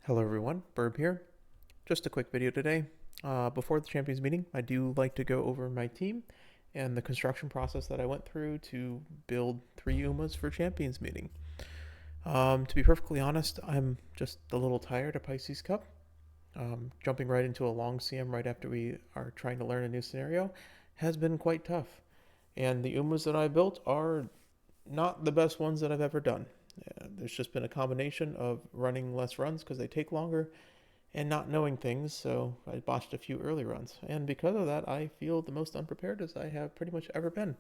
Hello everyone, Burb here. Just a quick video today. Before the champions meeting, I do like to go over my team and the construction process that I went through to build 3 Umas for champions meeting. To be perfectly honest, I'm just a little tired of Pisces Cup. Jumping right into a long CM right after we are trying to learn a new scenario has been quite tough. And the Umas that I built are not the best ones that I've ever done. There's just been a combination of running less runs because they take longer and not knowing things, so I botched a few early runs. And because of that, I feel the most unprepared as I have pretty much ever been.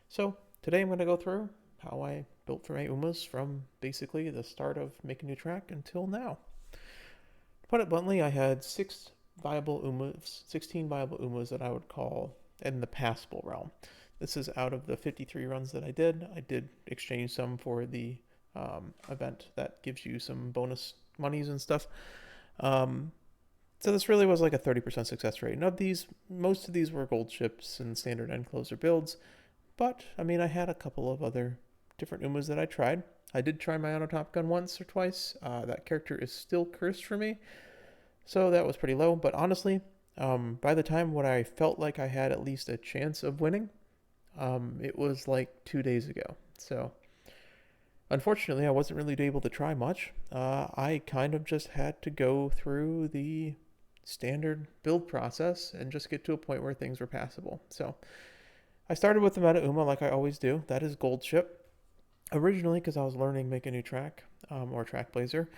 So today I'm going to go through how I built for my Umas from basically the start of making new track until now. To put it bluntly, I had 16 viable Umas that I would call in the passable realm. This is out of the 53 runs that I did. I did exchange some for the event that gives you some bonus monies and stuff. So this really was like a 30% success rate. And of these, most of these were gold ships and standard end closer builds. But, I mean, I had a couple of other different Umas that I tried. I did try my auto top gun once or twice. That character is still cursed for me. So that was pretty low. But honestly, by the time when I felt like I had at least a chance of winning, it was like 2 days ago. So unfortunately, I wasn't really able to try much. I kind of just had to go through the standard build process and just get to a point where things were passable. So I started with the meta Uma like I always do. That is gold ship. Originally, because I was learning make a new track or track blazer,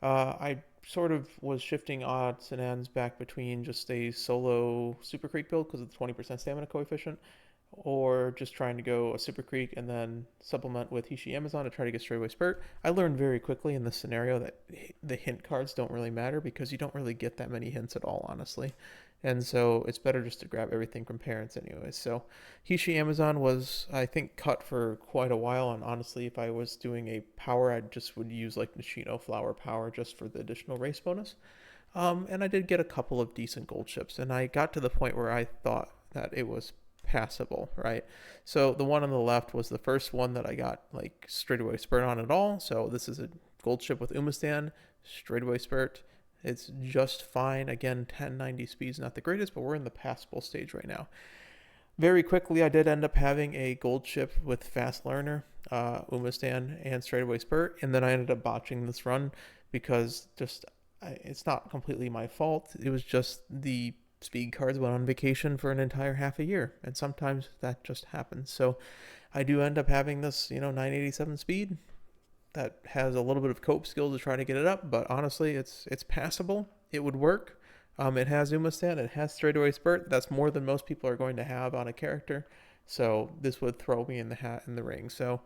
I sort of was shifting odds and ends back between just a solo Super Creek build because of the 20% stamina coefficient, or just trying to go a Super Creek and then supplement with Hishi Amazon to try to get straightaway spurt. I learned very quickly in this scenario that the hint cards don't really matter because you don't really get that many hints at all, honestly. And so it's better just to grab everything from parents anyways. So Hishi Amazon was, I think, cut for quite a while. And honestly, if I was doing a power, I just would use like Nishino Flower Power just for the additional race bonus. And I did get a couple of decent gold ships. And I got to the point where I thought that it was passable, right? So the one on the left was the first one that I got like straightaway spurt on at all. So this is a gold ship with Umastan, straightaway spurt. It's just fine. Again, 1090 speed's not the greatest, but we're in the passable stage right now. Very quickly, I did end up having a gold ship with fast learner, Umastan, and straightaway spurt, and then I ended up botching this run because it's not completely my fault. It was just the speed cards went on vacation for an entire half a year, and sometimes that just happens. So I do end up having this, 987 speed that has a little bit of cope skill to try to get it up, but honestly, it's passable. It would work. It has Umastan, it has straightaway spurt. That's more than most people are going to have on a character. So this would throw me in the hat in the ring. So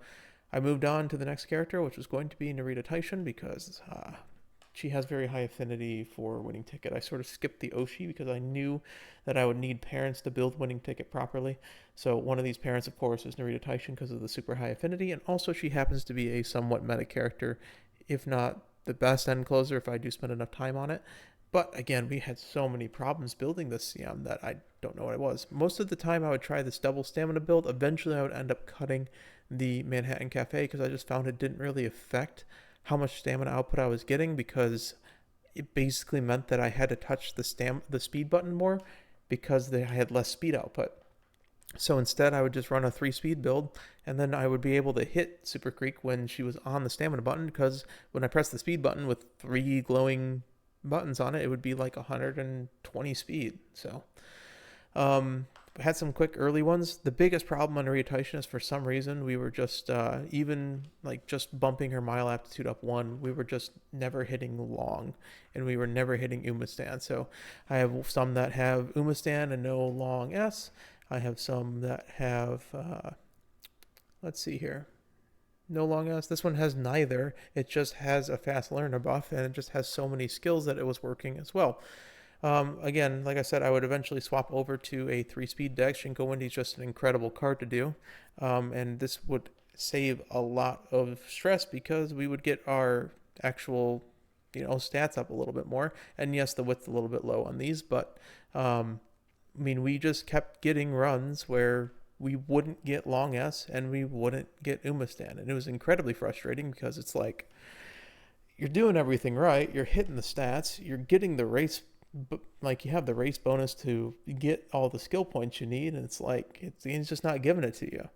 I moved on to the next character, which was going to be Narita Taishin because she has very high affinity for winning ticket. I sort of skipped the Oshi because I knew that I would need parents to build winning ticket properly. So one of these parents, of course, is Narita Taishin because of the super high affinity, and also she happens to be a somewhat meta character, if not the best end closer if I do spend enough time on it. But again, we had so many problems building this CM that I don't know what it was. Most of the time I would try this double stamina build. Eventually I would end up cutting the Manhattan Cafe because I just found it didn't really affect how much stamina output I was getting because it basically meant that I had to touch the speed button more because I had less speed output. So instead, I would just run a 3 speed build, and then I would be able to hit Super Creek when she was on the stamina button because when I pressed the speed button with 3 glowing buttons on it, it would be like 120 speed. So had some quick early ones. The biggest problem on Narita Taishin is for some reason we were just even like just bumping her mile aptitude up 1. We were just never hitting long, and we were never hitting Umastan. So I have some that have Umastan and no long S. I have some that have let's see here. No long S. This one has neither. It just has a fast learner buff, and it just has so many skills that it was working as well. Again, like I said, I would eventually swap over to a 3 speed deck. Shinko Wendy's just an incredible card to do. And this would save a lot of stress because we would get our actual, stats up a little bit more. And yes, the width's a little bit low on these, but we just kept getting runs where we wouldn't get long S and we wouldn't get Umastan. And it was incredibly frustrating because it's like, you're doing everything right. You're hitting the stats. You're getting the race, like you have the race bonus to get all the skill points you need, and it's like the game's just not giving it to you.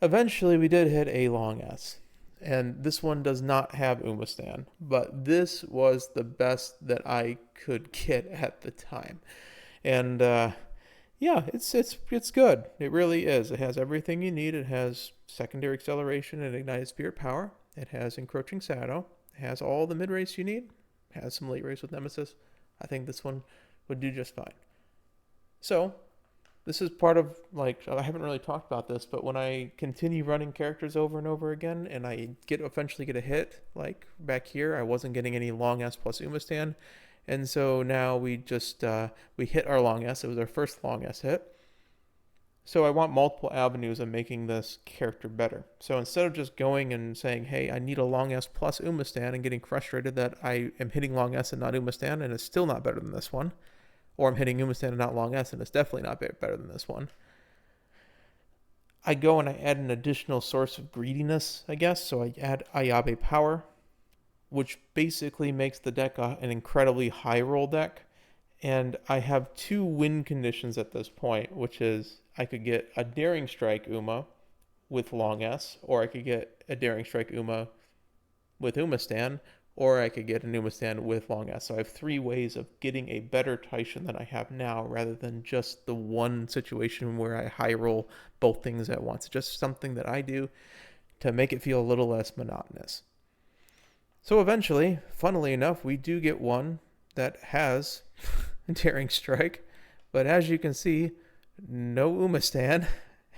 Eventually, we did hit a long S, and this one does not have Umastan, but this was the best that I could get at the time, and yeah, it's good. It really is. It has everything you need. It has secondary acceleration and ignited spirit power. It has encroaching shadow. It has all the mid race you need. It has some late race with Nemesis. I think this one would do just fine. So, this is part of, like, I haven't really talked about this, but when I continue running characters over and over again and I eventually get a hit, like back here, I wasn't getting any long S plus Umastan. And so now we just, we hit our long S. It was our first long S hit. So I want multiple avenues of making this character better. So instead of just going and saying, hey, I need a long S plus Umastan and getting frustrated that I am hitting long S and not Umastan and it's still not better than this one, or I'm hitting Umastan and not long S and it's definitely not better than this one, I go and I add an additional source of greediness, I guess. So I add Ayabe power, which basically makes the deck an incredibly high roll deck. And I have 2 win conditions at this point, which is I could get a Daring Strike Uma with long S, or I could get a Daring Strike Uma with Umastan, or I could get an Umastan with long S. So I have 3 ways of getting a better Taishin than I have now, rather than just the one situation where I high roll both things at once. Just something that I do to make it feel a little less monotonous. So eventually, funnily enough, we do get one that has Daring Strike, but as you can see, no Umastan,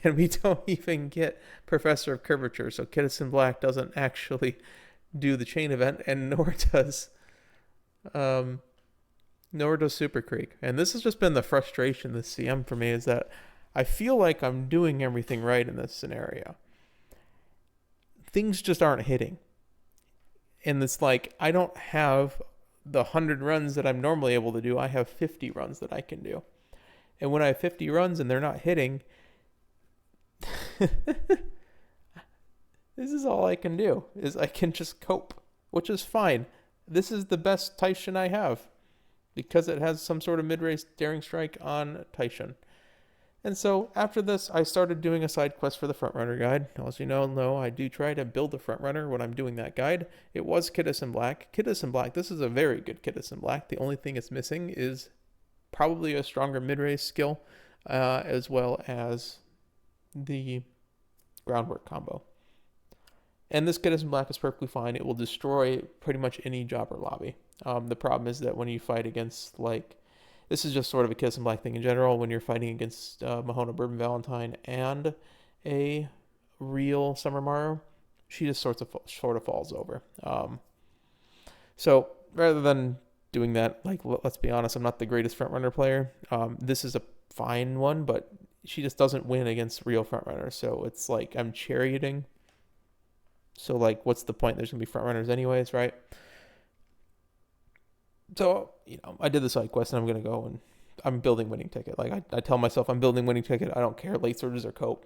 and we don't even get Professor of Curvature. So Kittison Black doesn't actually do the chain event, and nor does Super Creek. And this has just been the frustration this CM for me, is that I feel like I'm doing everything right in this scenario. Things just aren't hitting. And it's like, I don't have the 100 runs that I'm normally able to do. I have 50 runs that I can do. And when I have 50 runs and they're not hitting, this is all I can do, is I can just cope, which is fine. This is the best Taishin I have, because it has some sort of mid-race Daring Strike on Taishin. And so after this, I started doing a side quest for the Frontrunner guide. As you know, I do try to build a Frontrunner when I'm doing that guide. It was Kittison Black. Kittison Black, this is a very good Kittison Black. The only thing it's missing is probably a stronger mid-race skill, as well as the groundwork combo. And this Kittison Black is perfectly fine. It will destroy pretty much any job or lobby. The problem is that when you fight against, like, this is just sort of a Kittison Black thing in general, when you're fighting against Mahona Bourbon Valentine and a real Summer Maru, she just sort of falls over. So rather than doing that, like, let's be honest, I'm not the greatest Frontrunner player. This is a fine one, but she just doesn't win against real Frontrunners. So it's like I'm charioting. So, like, what's the point? There's going to be Frontrunners anyways, right? So, I did the side quest, and I'm going to go and I'm building winning ticket. Like, I tell myself I'm building winning ticket. I don't care, late surges or cope.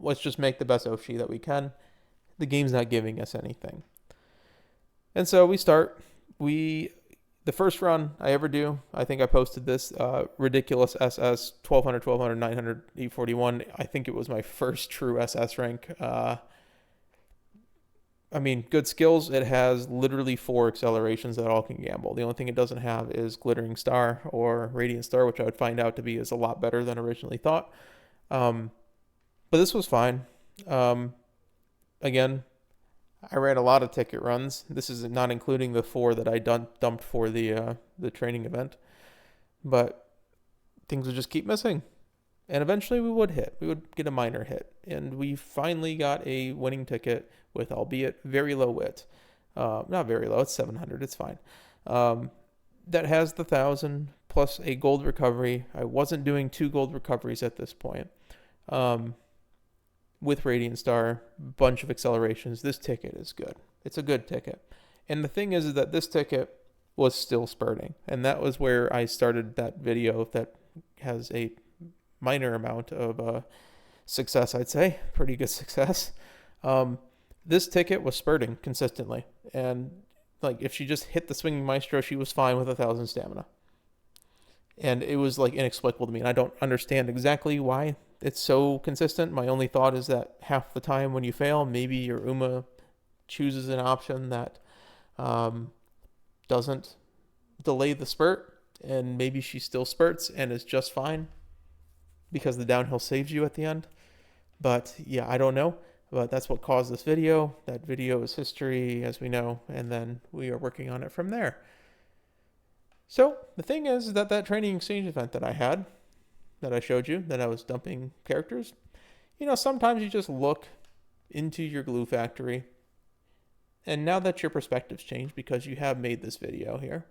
Let's just make the best Oshi that we can. The game's not giving us anything. And so we start. The first run I ever do, I think I posted this, ridiculous SS, 1200, 1200, 900, 841. I think it was my first true SS rank. I mean, good skills. It has literally 4 accelerations that all can gamble. The only thing it doesn't have is Glittering Star or Radiant Star, which I would find out to be is a lot better than originally thought. But this was fine. Again, I ran a lot of ticket runs. This is not including the 4 that I dumped for the training event. But things would just keep missing. And eventually we would hit. We would get a minor hit. And we finally got a winning ticket with, albeit very low wit. Not very low, it's 700, it's fine. That has the 1,000 plus a gold recovery. I wasn't doing 2 gold recoveries at this point. With Radiant Star, bunch of accelerations. This ticket is good. It's a good ticket. And the thing is that this ticket was still spurting. And that was where I started that video that has a minor amount of success, I'd say. Pretty good success. This ticket was spurting consistently. And Like, if she just hit the swinging maestro, she was fine with 1,000 stamina. And it was like inexplicable to me. And I don't understand exactly why it's so consistent. My only thought is that half the time when you fail, maybe your Uma chooses an option that um, doesn't delay the spurt, and maybe she still spurts and is just fine because the downhill saves you at the end. But yeah, I don't know. But that's what caused this video. That video is history, as we know, and then we are working on it from there. So the thing is that that training exchange event that I had, that I showed you, that I was dumping characters, sometimes you just look into your glue factory, and now that your perspective's changed because you have made this video here,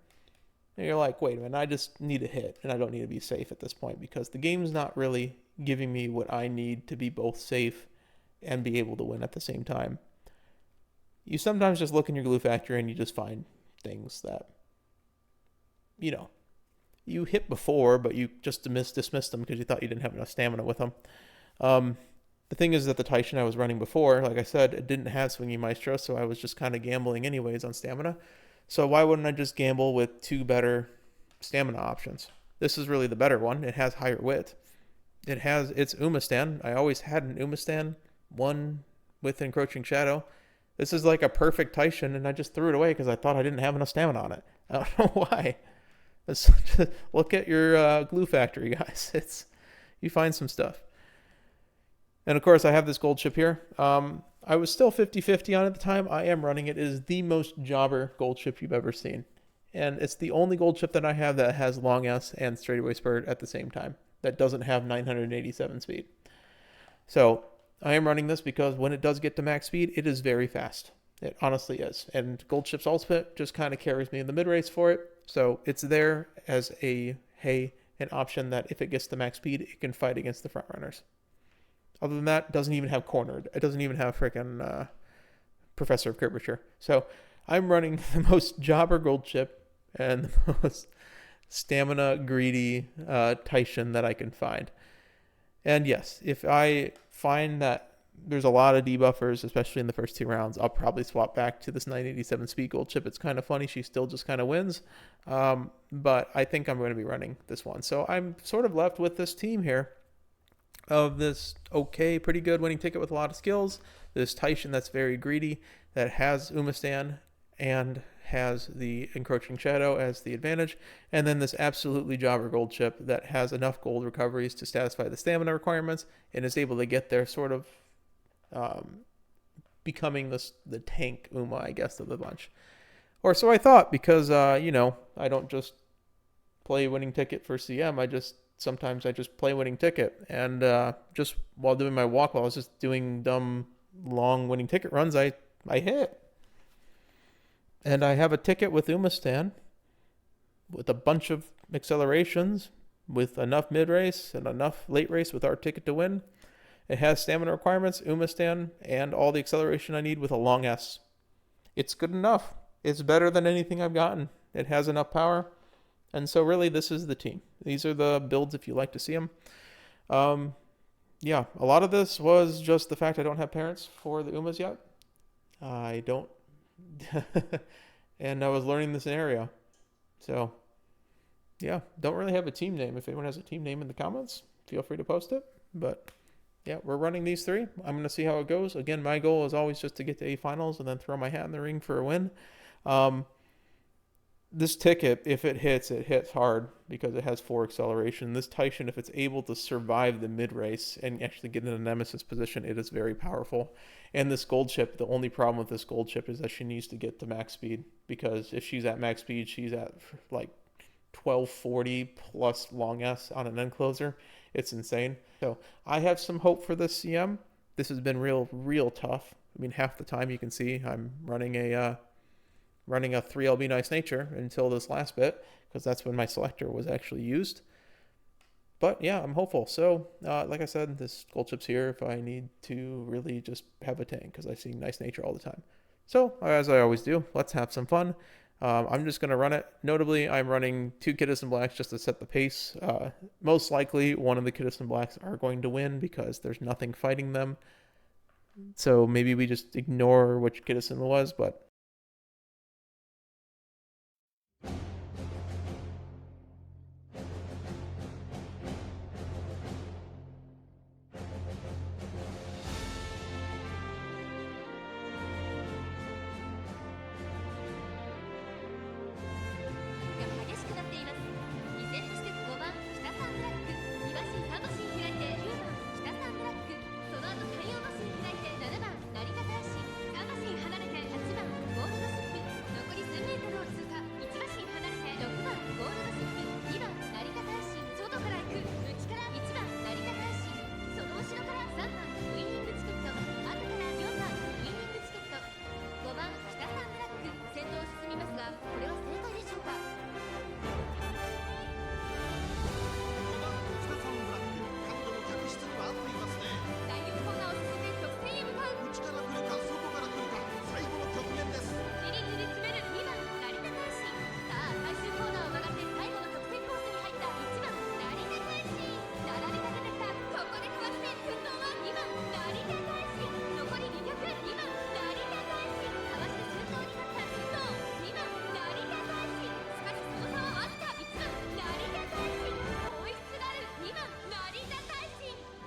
and you're like, wait a minute, I just need a hit, and I don't need to be safe at this point because the game's not really giving me what I need to be both safe and be able to win at the same time. You sometimes just look in your glue factory and you just find things that, you hit before, but you just dismissed them because you thought you didn't have enough stamina with them. The thing is that the Taishin I was running before, like I said, it didn't have Swinging Maestro, so I was just kind of gambling anyways on stamina. So why wouldn't I just gamble with two better stamina options? This is really the better one. It has higher wit. It has its Uma stand. I always had an Uma stand, one with Encroaching Shadow. This is like a perfect Taishin, and I just threw it away because I thought I didn't have enough stamina on it. I don't know why. Look at your glue factory, guys. You find some stuff. And of course, I have this gold chip here. I was still 50-50 on it at the time. I am running it. It is the most jobber gold chip you've ever seen. And it's the only gold chip that I have that has long S and straightaway spurt at the same time. That doesn't have 987 speed. So I am running this because when it does get to max speed, it is very fast. It honestly is. And Gold Chip's Ultimate just kind of carries me in the mid-race for it. So it's there as an option that if it gets to max speed, it can fight against the front runners. Other than that, it doesn't even have cornered. It doesn't even have freaking Professor of Curvature. So I'm running the most jobber Gold Chip and the most stamina greedy Taishin that I can find. And yes, if I find that there's a lot of debuffers, especially in the first two rounds, I'll probably swap back to this 987 speed gold chip. It's kind of funny. She still just kind of wins. But I think I'm going to be running this one. So I'm sort of left with this team here of this pretty good winning ticket with a lot of skills. This Taishin that's very greedy, that has Umastan and has the Encroaching Shadow as the advantage, and then this absolutely jobber gold chip that has enough gold recoveries to satisfy the stamina requirements and is able to get there sort of becoming the tank Uma, I guess, of the bunch. Or so I thought, because, I don't just play winning ticket for CM. Sometimes I just play winning ticket. And just while doing my walk, while I was just doing dumb, long winning ticket runs, I hit. And I have a ticket with Umastan with a bunch of accelerations, with enough mid-race and enough late race with our ticket to win. It has stamina requirements, Umastan, and all the acceleration I need with a long S. It's good enough. It's better than anything I've gotten. It has enough power. And so really, this is the team. These are the builds if you like to see them. Yeah, a lot of this was just the fact I don't have parents for the Umas yet. I don't. And I was learning the scenario. So, yeah, don't really have a team name. If anyone has a team name in the comments, feel free to post it. But yeah, we're running these three. I'm going to see how it goes. Again, my goal is always just to get to A finals and then throw my hat in the ring for a win. This ticket, if it hits hard because it has 4 acceleration. This Taishin, if it's able to survive the mid-race and actually get in a nemesis position, it is very powerful. And this gold chip, the only problem with this gold chip is that she needs to get to max speed, because if she's at max speed, she's at like 1240 plus long S on an end closer. It's insane. So I have some hope for this CM. This has been real tough. I mean, half the time you can see I'm running a 3LB Nice Nature until this last bit, because that's when my selector was actually used. But yeah, I'm hopeful. So like I said, this gold chip's here if I need to really just have a tank, because I see Nice Nature all the time. So as I always do, let's have some fun. I'm just going to run it. Notably, I'm running 2 Kidison Blacks just to set the pace. Most likely, one of the Kidison Blacks are going to win because there's nothing fighting them. So maybe we just ignore which Kidison it was, but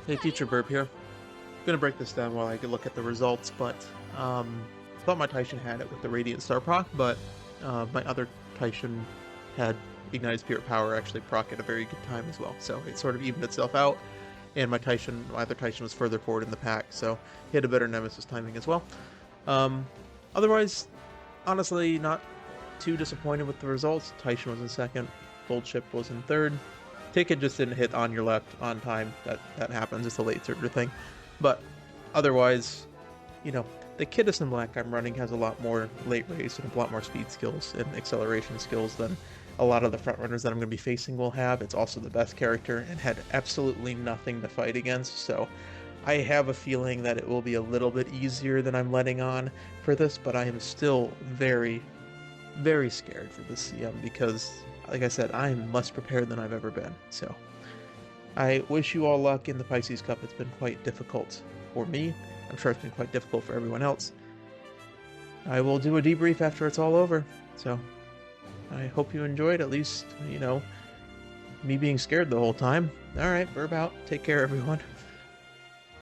Hey, Teacher Burp here. I'm gonna break this down while I look at the results, but I thought my Taishin had it with the Radiant Star proc, but my other Taishin had Ignited Spirit Power actually proc at a very good time as well, so it sort of evened itself out, and my other Taishin was further forward in the pack, so he had a better Nemesis timing as well. Otherwise, honestly, not too disappointed with the results. Taishin was in second, Gold Ship was in third. Ticket just didn't hit on your left on time. That happens. It's a late surger thing. But otherwise, you know, the Kidus in black I'm running has a lot more late race and a lot more speed skills and acceleration skills than a lot of the front runners that I'm going to be facing will have. It's also the best character and had absolutely nothing to fight against. So I have a feeling that it will be a little bit easier than I'm letting on for this, but I am still very, very scared for this CM because, like I said, I am less prepared than I've ever been. So I wish you all luck in the Pisces Cup. It's been quite difficult for me. I'm sure it's been quite difficult for everyone else. I will do a debrief after it's all over. So I hope you enjoyed, at least, you know, me being scared the whole time. All right, burp out. Take care, everyone.